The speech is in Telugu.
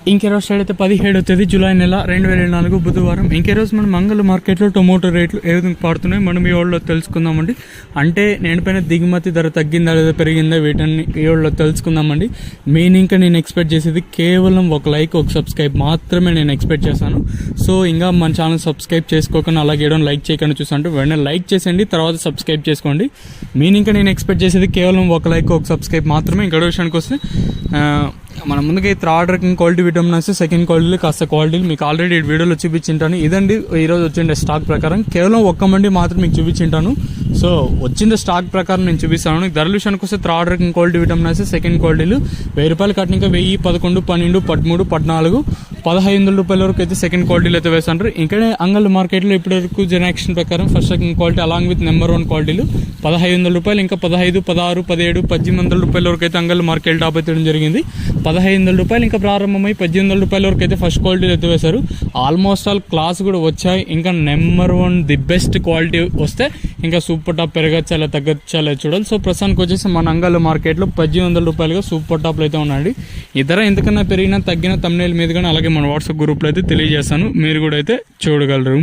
ఇంకే రోజు సైడ్ అయితే 17వ తేదీ జూలై నెల 2024 బుధవారం. ఇంకే రోజు మనం మంగళ మార్కెట్లో టొమాటో రేట్లు ఏ విధంగా పడుతున్నాయి మనం ఈ వాళ్ళలో తెలుసుకుందామండి. అంటే నేనుపైన దిగుమతి ధర తగ్గిందా లేదా పెరిగిందా వీటన్ని ఈ వాళ్ళలో తెలుసుకుందామండి. మెయిన్ ఇంకా నేను ఎక్స్పెక్ట్ చేసేది కేవలం ఒక లైక్ ఒక సబ్స్క్రైబ్ మాత్రమే నేను ఎక్స్పెక్ట్ చేశాను. సో ఇంకా మన ఛానల్ సబ్స్క్రైబ్ చేసుకోకుండా అలాగే లైక్ చేయకుండా చూసాను వెంటనే లైక్ చేసేయండి, తర్వాత సబ్స్క్రైబ్ చేసుకోండి. మెయిన్ ఇంకా నేను ఎక్స్పెక్ట్ చేసేది కేవలం ఒక లైక్ ఒక సబ్స్క్రైబ్ మాత్రమే. ఇంకా విషయానికి వస్తే మన ముందుగా థర్డ్ రకం క్వాలిటీ విటమిన్స్ సెకండ్ క్వాలిటీలు కాస్త క్వాలిటీలు మీకు ఆల్రెడీ ఈ వీడియోలో చూపించింటాను. ఇదండి ఈరోజు వచ్చిండే స్టాక్ ప్రకారం కేవలం ఒక్క మండి మాత్రం మీకు చూపించింటాను. సో వచ్చిండే స్టాక్ ప్రకారం నేను చూపిస్తాను. ధరల విషయానికి వస్తే థర్డ్ రకం క్వాలిటీ విటమిన్స్ సెకండ్ క్వాలిటీలు 1000 రూపాయలు కట్టిన ఇంకా 1000, 11, 12, 13, 14, 1500 రూపాయల వరకు అయితే సెకండ్ క్వాలిటీలు అయితే వేస్తుంటారు. ఇక్కడ అంగల్ మార్కెట్లో ఇప్పటివరకు జనరేషన్ ప్రకారం ఫస్ట్ రకం క్వాలిటీ అలాంగ్ విత్ నెంబర్ 1 క్వాలిటీలు 1500 రూపాయలు ఇంకా 15, 16, 17, 1800 రూపాయల వరకు అయితే అంగల్ మార్కెట్ టాప్ అయితే జరిగింది. 1500 రూపాయలు ఇంకా ప్రారంభమై 1800 రూపాయల వరకు అయితే ఫస్ట్ క్వాలిటీలు అయితే వేశారు. ఆల్మోస్ట్ ఆల్ క్లాస్ కూడా వచ్చాయి. ఇంకా నెంబర్ 1 ది బెస్ట్ క్వాలిటీ వస్తే ఇంకా సూపర్ టాప్ పెరగచ్చా లేదా తగ్గచ్చా లేదా చూడాలి. సో ప్రస్తుతానికి వచ్చేసి మన అంగల్ మార్కెట్లో 1800 రూపాయలుగా సూపర్ టాప్లు అయితే ఉన్నాయండి. ఈ ధర ఎంతకన్నా పెరిగినా తగ్గిన తమ్నేల్ మీద కానీ అలాగే మన వాట్సాప్ గ్రూప్లో అయితే తెలియజేస్తాను, మీరు కూడా అయితే చూడగలరు.